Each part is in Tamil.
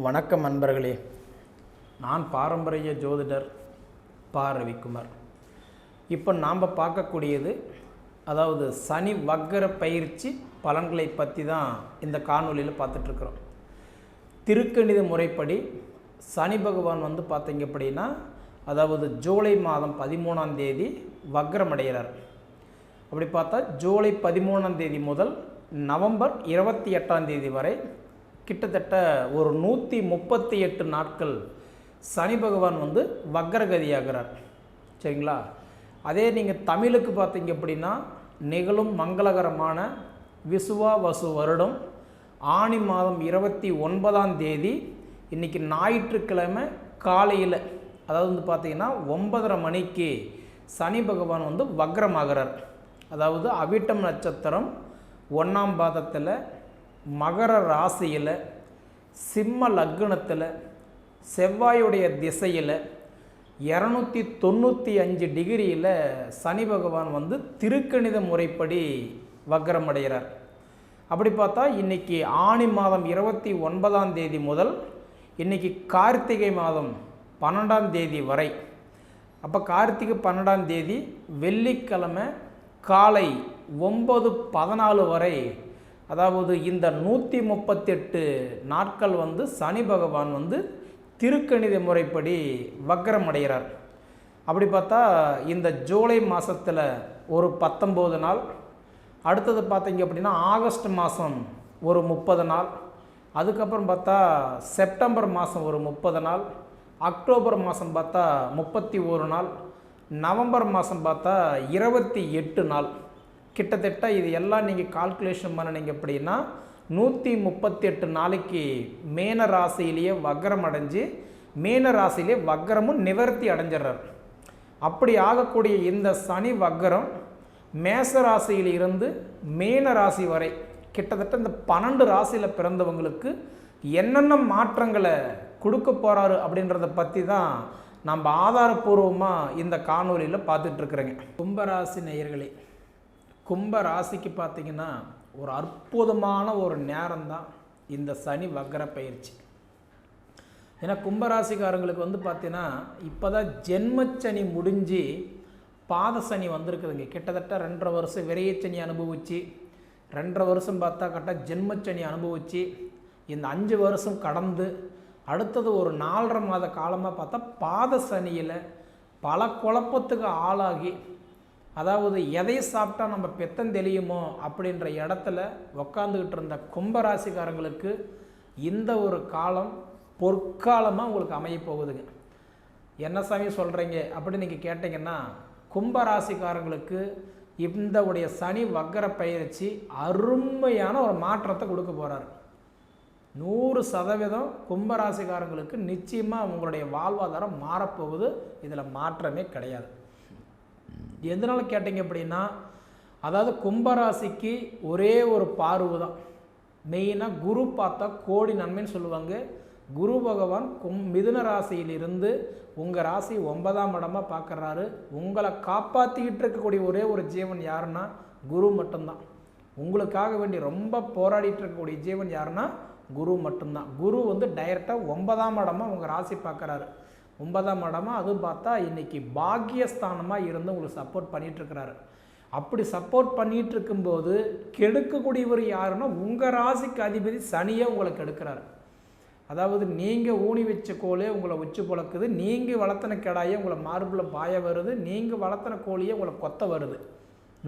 வணக்கம் நண்பர்களே, நான் பாரம்பரிய ஜோதிடர் பா. ரவிக்குமார். இப்போ நாம் பார்க்கக்கூடியது அதாவது சனி வக்கர பயிற்சி பலன்களை பற்றி தான் இந்த காணொலியில் பார்த்துட்ருக்குறோம். திருக்கணித முறைப்படி சனி பகவான் பார்த்தீங்க அப்படின்னா அதாவது ஜூலை மாதம் 13ஆம் தேதி வக்கரம் அடைகிறார். அப்படி பார்த்தா ஜூலை 13ஆம் தேதி முதல் நவம்பர் 28ஆம் தேதி வரை கிட்டத்தட்ட ஒரு 138 நாட்கள் சனி பகவான் வக்கரகதியாகிறார். சரிங்களா? அதே நீங்கள் தமிழுக்கு பார்த்தீங்க அப்படின்னா நிகழும் மங்களகரமான விசுவா வசு வருடம் ஆனி மாதம் 29ஆம் தேதி இன்றைக்கி ஞாயிற்றுக்கிழமை காலையில் அதாவது பார்த்தீங்கன்னா 9:30 மணிக்கு சனி பகவான் வக்கரமாகிறார். அதாவது அவிட்டம் நட்சத்திரம் 1ஆம் பாதத்தில் மகர ராசியில் சிம்ம லக்னத்தில் செவ்வாயுடைய திசையில் 295 டிகிரியில் சனி பகவான் திருக்கணித முறைப்படி வக்கரம் அடைகிறார். அப்படி பார்த்தா இன்றைக்கி ஆனி மாதம் 29ஆம் தேதி முதல் இன்றைக்கி கார்த்திகை மாதம் 12ஆம் தேதி வரை, அப்போ கார்த்திகை 12ஆம் தேதி வெள்ளிக்கிழமை காலை 9:14 வரை, அதாவது இந்த 138 நாட்கள் சனி பகவான் திருக்கணித முறைப்படி வக்கரம் அடைகிறார். அப்படி பார்த்தா இந்த ஜூலை மாதத்தில் ஒரு 19 நாள், அடுத்தது பார்த்தீங்க அப்படின்னா ஆகஸ்ட் மாதம் ஒரு 30 நாள், அதுக்கப்புறம் பார்த்தா செப்டம்பர் மாதம் ஒரு 30 நாள், அக்டோபர் மாதம் பார்த்தா 31 நாள், நவம்பர் மாதம் பார்த்தா 28 நாள். கிட்டத்தட்ட இது எல்லாம் நீங்கள் கால்குலேஷன் பண்ணினீங்க அப்படின்னா 138 நாளைக்கு மேன ராசியிலேயே வக்கரம் அடைஞ்சு மேன ராசியிலே வக்கரமும் நிவர்த்தி அடைஞ்சிடறார். அப்படி ஆகக்கூடிய இந்த சனி வக்கரம் மேச ராசியில் இருந்து மேன ராசி வரை கிட்டத்தட்ட இந்த 12 ராசியில் பிறந்தவங்களுக்கு என்னென்ன மாற்றங்களை கொடுக்க போகிறாரு அப்படின்றத பற்றி தான் நம்ம ஆதாரபூர்வமாக இந்த காணொலியில் பார்த்துட்ருக்குறேங்க. கும்பராசி நேயர்களே, கும்ப ராசிக்கு பார்த்திங்கன்னா ஒரு அற்புதமான ஒரு நேரம்தான் இந்த சனி வக்கர பயிற்சி. ஏன்னா கும்பராசிக்காரங்களுக்கு பார்த்தீங்கன்னா இப்போ தான் ஜென்மச்சனி முடிஞ்சு பாதசனி வந்திருக்குதுங்க. கிட்டத்தட்ட 2.5 வருஷம் விரையச்சனி அனுபவிச்சு, 2.5 வருஷம் பார்த்தா கரெக்டாக ஜென்மச்சனி அனுபவிச்சு, இந்த 5 வருஷம் கடந்து அடுத்தது ஒரு 4.5 மாத காலமாக பார்த்தா பாதசனியில் பல குழப்பத்துக்கு ஆளாகி, அதாவது எதை சாப்பிட்டா நம்ம பெத்தம் தெளியுமோ அப்படின்ற இடத்துல உக்காந்துக்கிட்டு இருந்த கும்பராசிக்காரங்களுக்கு இந்த ஒரு காலம் பொற்காலமாக உங்களுக்கு அமைய போகுதுங்க. என்ன சாமி சொல்கிறீங்க அப்படின்னு நீங்கள் கேட்டிங்கன்னா, கும்பராசிக்காரங்களுக்கு இந்த உடைய சனி வக்கர பயிற்சி அருமையான ஒரு மாற்றத்தை கொடுக்க போகிறார். 100% கும்பராசிக்காரங்களுக்கு நிச்சயமாக உங்களுடைய வாழ்வாதாரம் மாறப்போகுது. இதில் மாற்றமே கிடையாது. எதனால் கேட்டிங்க அப்படின்னா, அதாவது கும்பராசிக்கு ஒரே ஒரு பார்வை தான் மெயினாக. குரு பார்த்தா கோடி நன்மைன்னு சொல்லுவாங்க. குரு பகவான் மிதுன ராசியிலிருந்து உங்கள் ராசி 9ஆம் இடமாக பார்க்குறாரு. உங்களை காப்பாற்றிக்கிட்டு இருக்கக்கூடிய ஒரே ஒரு ஜீவன் யாருன்னா குரு மட்டும்தான். உங்களுக்காக வேண்டி ரொம்ப போராடிட்டு இருக்கக்கூடிய ஜீவன் யாருன்னா குரு மட்டும்தான். குரு டைரெக்டாக 9ஆம் இடமாக உங்கள் ராசி பார்க்குறாரு. 9ஆம் இடமா அதுவும் பார்த்தா இன்றைக்கி பாக்கியஸ்தானமாக இருந்து உங்களுக்கு சப்போர்ட் பண்ணிகிட்ருக்கிறாரு. அப்படி சப்போர்ட் பண்ணிகிட்டு இருக்கும்போது கெடுக்கக்கூடியவர் யாருன்னா உங்கள் ராசிக்கு அதிபதி சனியை உங்களை கெடுக்கிறாரு. அதாவது நீங்கள் ஊனி வச்ச கோலே உங்களை உச்சி பொழக்குது, நீங்கள் வளர்த்தன கிடாயே உங்களை மார்பில் பாய வருது, நீங்கள் வளர்த்தன கோழியே உங்களை கொத்த வருது.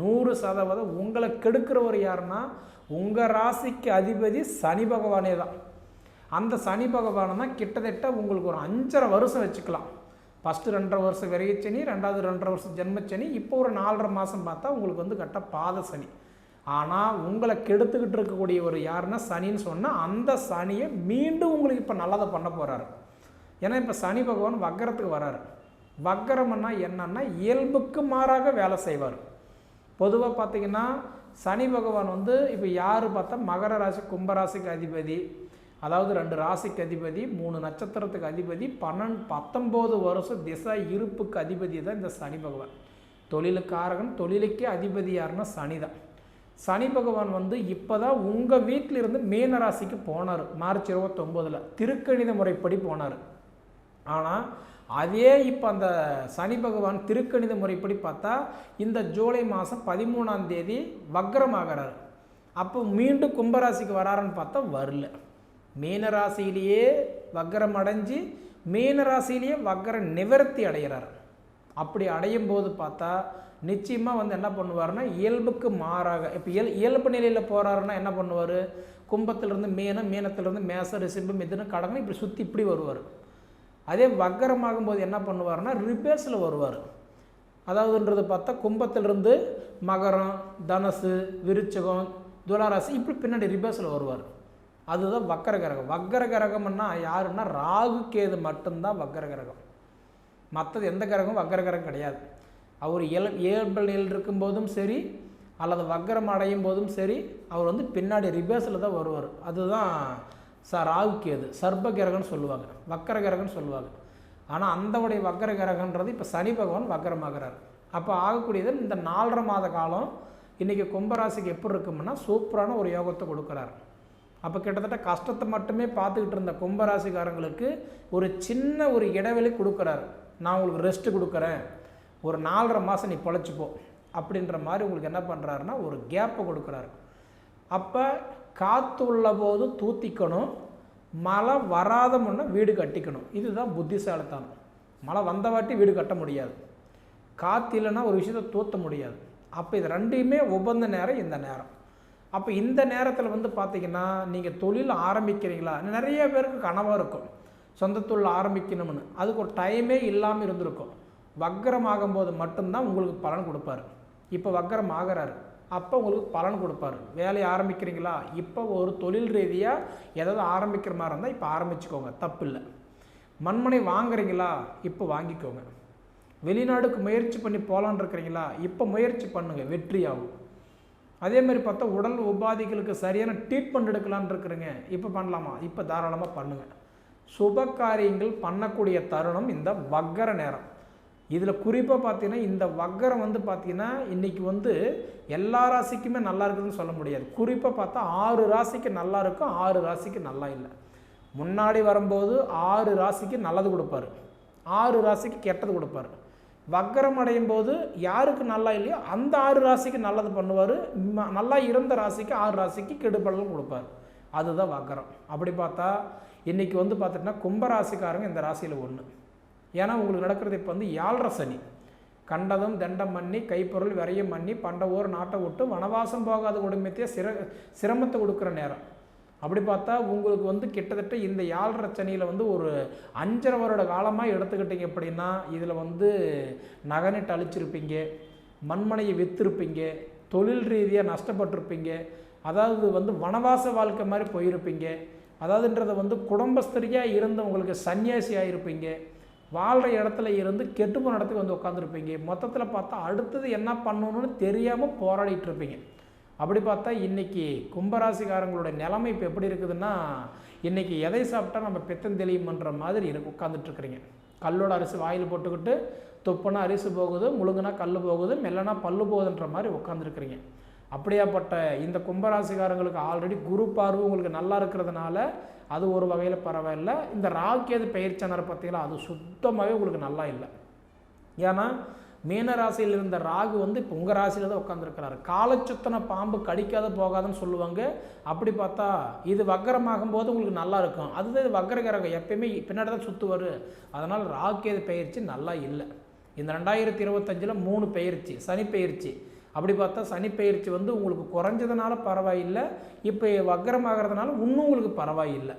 100% உங்களை கெடுக்கிறவர் யாருன்னா உங்கள் ராசிக்கு அதிபதி சனி பகவானே தான். அந்த சனி பகவானை தான் கிட்டத்தட்ட உங்களுக்கு ஒரு 5.5 வருஷம் வச்சுக்கலாம். ஃபஸ்ட்டு 2.5 வருஷம் விரையச்சனி, 2வது 2.5 வருஷம் ஜென்மச்சனி, இப்போ ஒரு 4.5 மாதம் பார்த்தா உங்களுக்கு கரெக்டாக பாத சனி. ஆனால் உங்களை கெடுத்துக்கிட்டு இருக்கக்கூடிய ஒரு யாருன்னா சனின்னு சொன்னால் அந்த சனியை மீண்டும் உங்களுக்கு இப்போ நல்லதை பண்ண போகிறாரு. ஏன்னா இப்போ சனி பகவான் வக்கரத்துக்கு வராரு. வக்கரம்னா என்னன்னா இயல்புக்கு மாறாக வேலை செய்வார். பொதுவாக பார்த்திங்கன்னா சனி பகவான் இப்போ யார் பார்த்தா மகர ராசி கும்பராசிக்கு அதிபதி, அதாவது 2 ராசிக்கு அதிபதி, 3 நட்சத்திரத்துக்கு அதிபதி, 19 வருஷம் திசை இருப்புக்கு அதிபதி தான் இந்த சனி பகவான். தொழிலுக்காரகன், தொழிலுக்கே அதிபதி யாருன்னா சனி தான். சனி பகவான் வந்து இப்போ தான் உங்கள் வீட்டிலிருந்து மீன ராசிக்கு போனார். மார்ச் 29 திருக்கணித முறைப்படி போனார். ஆனால் அதே இப்போ அந்த சனி பகவான் திருக்கணித முறைப்படி பார்த்தா இந்த ஜூலை மாதம் 13ஆம் தேதி வக்ரமாகிறார். அப்போ மீண்டும் கும்பராசிக்கு வராருன்னு பார்த்தா வரல. மீனராசியிலேயே வக்ரம் அடைஞ்சு மீனராசியிலேயே வக்ர நிவர்த்தி அடைகிறார். அப்படி அடையும் போது பார்த்தா நிச்சயமாக வந்து என்ன பண்ணுவார்னா இயல்புக்கு மாறாக இப்போ இயல்பு நிலையில் போகிறாருன்னா என்ன பண்ணுவார், கும்பத்திலிருந்து மீனம், மீனத்திலிருந்து மேசம், ரிஷபம், மிதுனம், கடகம் இப்படி சுற்றி இப்படி வருவார். அதே வக்கரமாகும் போது என்ன பண்ணுவார்னா ரிபேஸில் வருவார். அதாவதுன்றது பார்த்தா கும்பத்திலிருந்து மகரம், தனுசு, விருச்சகம், துளாராசி இப்படி பின்னாடி ரிபேஸில் வருவார். அதுதான் வக்கர கிரகம். வக்கர கிரகம்னா யாருன்னா ராகு கேது மட்டும்தான் வக்கர கிரகம். மற்றது எந்த கிரகம் வக்கர கிரகம் கிடையாது. அவர் இயல்பு நிலையில் இருக்கும்போதும் சரி அல்லது வக்கரம் அடையும் போதும் சரி அவர் வந்து பின்னாடி ரிபேஸில் தான் வருவார். அதுதான் ராகு கேது சர்ப கிரகம்னு சொல்லுவாங்க, வக்கர கிரகம்னு சொல்லுவாங்க. ஆனால் அந்தவுடைய வக்கர கிரகன்றது இப்போ சனி பகவான் வக்கரமாகிறார். அப்போ ஆகக்கூடியது இந்த 4.5 மாத காலம் இன்றைக்கி கும்பராசிக்கு எப்படி இருக்கும்னா சூப்பரான ஒரு யோகத்தை கொடுக்குறார். அப்போ கிட்டத்தட்ட கஷ்டத்தை மட்டுமே பார்த்துக்கிட்டு இருந்த கும்பராசிக்காரங்களுக்கு ஒரு சின்ன ஒரு இடைவெளி கொடுக்குறாரு. நான் உங்களுக்கு ரெஸ்ட்டு கொடுக்குறேன், ஒரு 4.5 மாதம் நீ பொழைச்சிப்போ அப்படின்ற மாதிரி உங்களுக்கு என்ன பண்ணுறாருன்னா ஒரு கேப்பை கொடுக்குறாரு. அப்போ காற்று உள்ள போது தூத்திக்கணும், மழை வராத முன்னே வீடு கட்டிக்கணும். இதுதான் புத்திசாலித்தனம். மழை வந்த வாட்டி வீடு கட்ட முடியாது, காற்று இல்லைன்னா ஒரு விஷயத்தை தூத்த முடியாது. அப்போ இது ரெண்டையுமே உபந்த நேரம் இந்த நேரம். அப்போ இந்த நேரத்தில் வந்து பார்த்திங்கன்னா நீங்கள் தொழில் ஆரம்பிக்கிறீங்களா, நிறைய பேருக்கு கனவாக இருக்கும் சொந்த தொழில் ஆரம்பிக்கணும்னு, அதுக்கு ஒரு டைமே இல்லாமல் இருந்திருக்கும். வக்கரம் ஆகும்போது மட்டும்தான் உங்களுக்கு பலன் கொடுப்பார். இப்போ வக்கரம் ஆகிறாரு, அப்போ உங்களுக்கு பலன் கொடுப்பார். வேலையை ஆரம்பிக்கிறீங்களா, இப்போ ஒரு தொழில் ரீதியாக ஏதாவது ஆரம்பிக்கிற மாதிரி இருந்தால் இப்போ ஆரம்பிச்சுக்கோங்க, தப்பு இல்லை. மண்மனை வாங்குறீங்களா, இப்போ வாங்கிக்கோங்க. வெளிநாடுக்கு முயற்சி பண்ணி போகலான்னு இருக்கிறீங்களா, இப்போ முயற்சி பண்ணுங்கள், வெற்றி ஆகும். அதேமாதிரி பார்த்தா உடல் உபாதிகளுக்கு சரியான ட்ரீட்மெண்ட் எடுக்கலான்னு இருக்கிறீங்க, இப்போ பண்ணலாமா, இப்போ தாராளமாக பண்ணுங்கள். சுப காரியங்கள் பண்ணக்கூடிய தருணம் இந்த வக்கர நேரம். இதில் குறிப்பாக பார்த்தீங்கன்னா இந்த வக்கரம் வந்து பார்த்திங்கன்னா இன்றைக்கி வந்து எல்லா ராசிக்குமே நல்லா இருக்குதுன்னு சொல்ல முடியாது. குறிப்பாக பார்த்தா 6 ராசிக்கு நல்லா இருக்கும், 6 ராசிக்கு நல்லா இல்லை. முன்னாடி வரும்போது 6 ராசிக்கு நல்லது கொடுப்பார், 6 ராசிக்கு கெட்டது கொடுப்பார். வக்கரம் அடையும் போது யாருக்கு நல்லா இல்லையோ அந்த 6 ராசிக்கு நல்லது பண்ணுவார், நல்லா இருந்த ராசிக்கு 6 ராசிக்கு கெடுபலன் கொடுப்பார். அதுதான் வக்கரம். அப்படி பார்த்தா இன்றைக்கி வந்து பார்த்திங்கன்னா கும்பராசிக்காரங்க இந்த ராசியில் ஒன்று. ஏன்னா உங்களுக்கு நடக்கிறது இப்போ வந்து 7.5 சனி. கண்டதும் தண்டம் பண்ணி கைப்பொருள் விரையும் பண்ணி பண்ட ஊர் நாட்டை விட்டு வனவாசம் போகாத கொடுமைத்தையே சிரமத்தை கொடுக்குற நேரம். அப்படி பார்த்தா உங்களுக்கு வந்து கிட்டத்தட்ட இந்த 7.5 சனியில் வந்து ஒரு 5.5 வருட காலமாக எடுத்துக்கிட்டிங்க அப்படின்னா இதில் வந்து நகனிட்டு அழிச்சிருப்பீங்க, மண்மனையை விற்றுருப்பீங்க, தொழில் ரீதியாக நஷ்டப்பட்டிருப்பீங்க, அதாவது வந்து வனவாச வாழ்க்கை மாதிரி போயிருப்பீங்க. அதாவதுன்றதை வந்து குடும்பஸ்தரியாக இருந்து உங்களுக்கு சன்னியாசியாக இருப்பீங்க, வாழ்கிற இடத்துல இருந்து கெட்டுப்போன இடத்துக்கு வந்து உட்காந்துருப்பீங்க. மொத்தத்தில் பார்த்தா அடுத்தது என்ன பண்ணணும்னு தெரியாமல் போராடிட்டு இருப்பீங்க. அப்படி பார்த்தா இன்றைக்கி கும்பராசிக்காரங்களுடைய நிலைமை இப்போ எப்படி இருக்குதுன்னா இன்றைக்கி எதை சாப்பிட்டா நம்ம பெத்தம் தெளியுமன்ற மாதிரி உட்காந்துட்ருக்குறீங்க. கல்லோட அரிசி வாயில் போட்டுக்கிட்டு துப்புனா அரிசி போகுது, முழுங்குனா கல் போகுது, மெல்லனா பல்லு போகுதுன்ற மாதிரி உட்காந்துருக்குறீங்க. அப்படியாப்பட்ட இந்த கும்பராசிக்காரங்களுக்கு ஆல்ரெடி குரு பார்வை உங்களுக்கு நல்லா இருக்கிறதுனால அது ஒரு வகையில் பரவாயில்லை. இந்த ராக்கேது பயிற்சியாளரை பார்த்தீங்களா, அது சுத்தமாகவே உங்களுக்கு நல்லா இல்லை. ஏன்னா மீன ராசியில் இருந்த ராகு வந்து இப்போ உங்கள் ராசியில் தான் உட்காந்துருக்கிறாரு. காலச்சுத்தனை பாம்பு கடிக்காத போகாதுன்னு சொல்லுவாங்க. அப்படி பார்த்தா இது வக்கரமாகும் போது உங்களுக்கு நல்லா இருக்கும். அதுதான் இது வக்கர கிரகம், எப்பயுமே பின்னாடி தான் சுற்றுவார். அதனால் ராக்கேது பயிற்சி நல்லா இல்லை. இந்த 2025 3 பயிற்சி, சனி பயிற்சி. அப்படி பார்த்தா சனி பயிற்சி வந்து உங்களுக்கு குறைஞ்சதுனால பரவாயில்லை, இப்போ வக்கரமாகிறதுனால இன்னும் உங்களுக்கு பரவாயில்லை.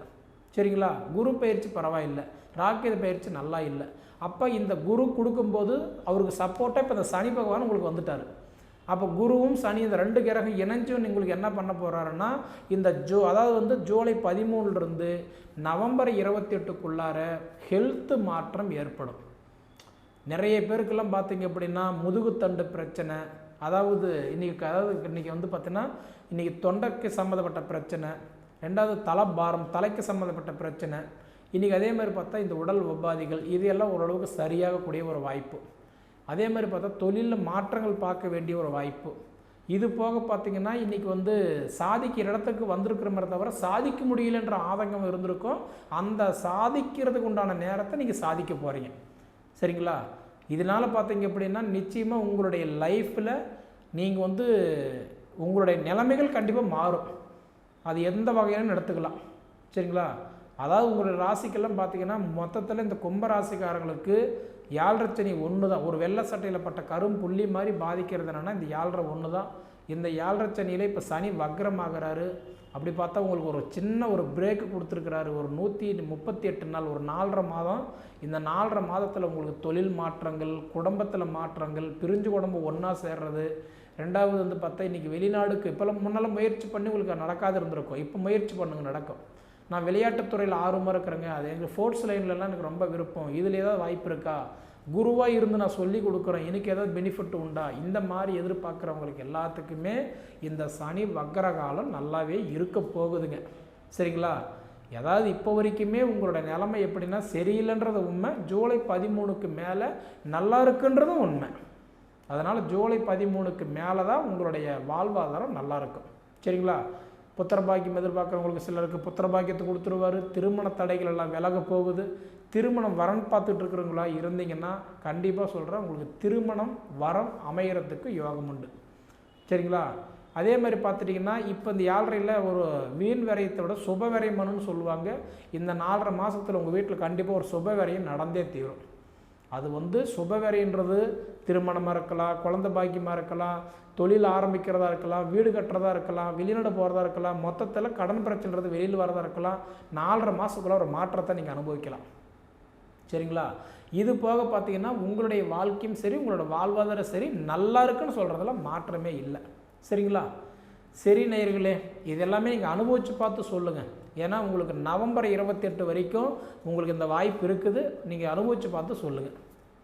சரிங்களா, குரு பயிற்சி பரவாயில்லை, ராக்கேது பயிற்சி நல்லா இல்லை. அப்போ இந்த குரு கொடுக்கும்போது அவருக்கு சப்போர்ட்டாக இப்போ இந்த சனி பகவான் உங்களுக்கு வந்துட்டார். அப்போ குருவும் சனி இந்த 2 கிரகம் இணைஞ்சு உங்களுக்கு என்ன பண்ண போகிறாருன்னா இந்த அதாவது வந்து ஜூலை 13 நவம்பர் 28க்குள்ளார ஹெல்த்து மாற்றம் ஏற்படும். நிறைய பேருக்கெல்லாம் பார்த்திங்க அப்படின்னா முதுகுத்தண்டு பிரச்சனை, அதாவது இன்றைக்கி வந்து பார்த்திங்கன்னா இன்றைக்கி தொண்டைக்கு சம்மந்தப்பட்ட பிரச்சனை, 2வது தலைபாரம், தலைக்கு சம்மந்தப்பட்ட பிரச்சனை. இன்றைக்கி அதே மாதிரி பார்த்தா இந்த உடல் உபாதிகள் இது எல்லாம் ஓரளவுக்கு சரியாகக்கூடிய ஒரு வாய்ப்பு. அதே மாதிரி பார்த்தா தொழிலில் மாற்றங்கள் பார்க்க வேண்டிய ஒரு வாய்ப்பு. இது போக பார்த்திங்கன்னா இன்றைக்கி வந்து சாதிக்கிற இடத்துக்கு வந்திருக்கிறோமே தவிர சாதிக்க முடியலன்ற ஆதங்கம் இருந்திருக்கும். அந்த சாதிக்கிறதுக்கு உண்டான நேரத்தை நீங்கள் சாதிக்க போகிறீங்க. சரிங்களா? இதனால் பார்த்தீங்க அப்படின்னா நிச்சயமாக உங்களுடைய லைஃப்பில் நீங்கள் வந்து உங்களுடைய நிலைமைகள் கண்டிப்பாக மாறும். அது எந்த வகையிலும் எடுத்துக்கலாம். சரிங்களா? அதாவது உங்களுடைய ராசிக்கெல்லாம் பார்த்தீங்கன்னா மொத்தத்தில் இந்த கும்ப ராசிக்காரங்களுக்கு 7.5 சனி ஒன்று தான். ஒரு வெள்ளை சட்டையில் பட்ட கரும்புள்ளி மாதிரி பாதிக்கிறது என்னென்னா இந்த 7.5 ஒன்று தான். இந்த 7.5 சனியில் இப்போ சனி வக்ரமாகிறாரு. அப்படி பார்த்தா உங்களுக்கு ஒரு சின்ன ஒரு பிரேக்கு கொடுத்துருக்கிறாரு. ஒரு 138 நாள், ஒரு 4.5 மாதம். இந்த 4.5 மாதத்தில் உங்களுக்கு தொழில் மாற்றங்கள், குடும்பத்தில் மாற்றங்கள், பிரிஞ்சு குடும்பம் ஒன்றா சேர்றது. ரெண்டாவது வந்து பார்த்தா இன்றைக்கி வெளிநாடுக்கு இப்போல்லாம் முன்னால் முயற்சி பண்ணி உங்களுக்கு நடக்காது இருந்திருக்கும். இப்போ முயற்சி பண்ணுங்க, நடக்கும். நான் விளையாட்டுத்துறையில் ஆர்வமாக இருக்கிறேங்க, அது எங்கள் ஸ்போர்ட்ஸ் லைன்லலாம் எனக்கு ரொம்ப விருப்பம், இதில் ஏதாவது வாய்ப்பு இருக்கா, குருவாக இருந்து நான் சொல்லி கொடுக்குறேன், எனக்கு ஏதாவது பெனிஃபிட் உண்டா, இந்த மாதிரி எதிர்பார்க்குறவங்களுக்கு எல்லாத்துக்குமே இந்த சனி வக்கர காலம் நல்லாவே இருக்க போகுதுங்க. சரிங்களா? ஏதாவது இப்போ வரைக்குமே உங்களோட நிலைமை எப்படின்னா சரியில்லைன்றது உண்மை. ஜூலை 13க்கு மேலே நல்லா இருக்குன்றதும் உண்மை. அதனால் ஜூலை 13க்கு மேலே தான் உங்களுடைய வாழ்வாதாரம் நல்லாயிருக்கும். சரிங்களா? புத்திரபாக்கியம் எதிர்பார்க்குறவங்களுக்கு சிலருக்கு புத்திரபாக்கியத்தை கொடுத்துருவார். திருமண தடைகள் எல்லாம் விலக போகுது. திருமணம் வரன் பார்த்துட்டு இருக்கிறவங்களா இருந்தீங்கன்னா கண்டிப்பாக சொல்கிறேன், உங்களுக்கு திருமணம் வரம் அமைகிறதுக்கு யோகம் உண்டு. சரிங்களா? அதே மாதிரி பார்த்துட்டிங்கன்னா இப்போ இந்த 7.5ல் ஒரு வீண் விரயத்தை விட சுப விரயம்னு சொல்லுவாங்க. இந்த 4.5 மாதத்தில் உங்கள் வீட்டில் கண்டிப்பாக ஒரு சுப விரயம் நடந்தே தீரும். அது வந்து சுபவேரைன்றது திருமணமாக இருக்கலாம், குழந்தை பாக்கியமாக இருக்கலாம், தொழில் ஆரம்பிக்கிறதா இருக்கலாம், வீடு கட்டுறதா இருக்கலாம், வெளிநாடு போகிறதா இருக்கலாம், மொத்தத்தில் கடன் பிரச்சனைன்றது வெளியில் வரதா இருக்கலாம். 4.5 மாதத்துக்குள்ள ஒரு மாற்றத்தை நீங்கள் அனுபவிக்கலாம். சரிங்களா? இது போக பார்த்தீங்கன்னா உங்களுடைய வாழ்க்கையும் சரி, உங்களோட வாழ்வாதாரம் சரி நல்லா இருக்குன்னு சொல்கிறதுல மாற்றமே இல்லை. சரிங்களா? சரி நேயர்களே, இதெல்லாமே நீங்கள் அனுபவித்து பார்த்து சொல்லுங்கள். ஏன்னா உங்களுக்கு நவம்பர் 28 வரைக்கும் உங்களுக்கு இந்த வாய்ப்பு இருக்குது. நீங்கள் அனுபவித்து பார்த்து சொல்லுங்கள்.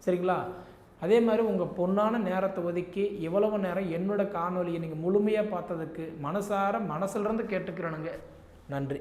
சரிங்களா? அதே மாதிரி உங்கள் பொன்னான நேரத்தை ஒதுக்கி இவ்வளவு நேரம் என்னோடய காணொலியை நீங்கள் முழுமையாக பார்த்ததுக்கு மனசிலிருந்து கேட்டுக்கிறேனுங்க. நன்றி.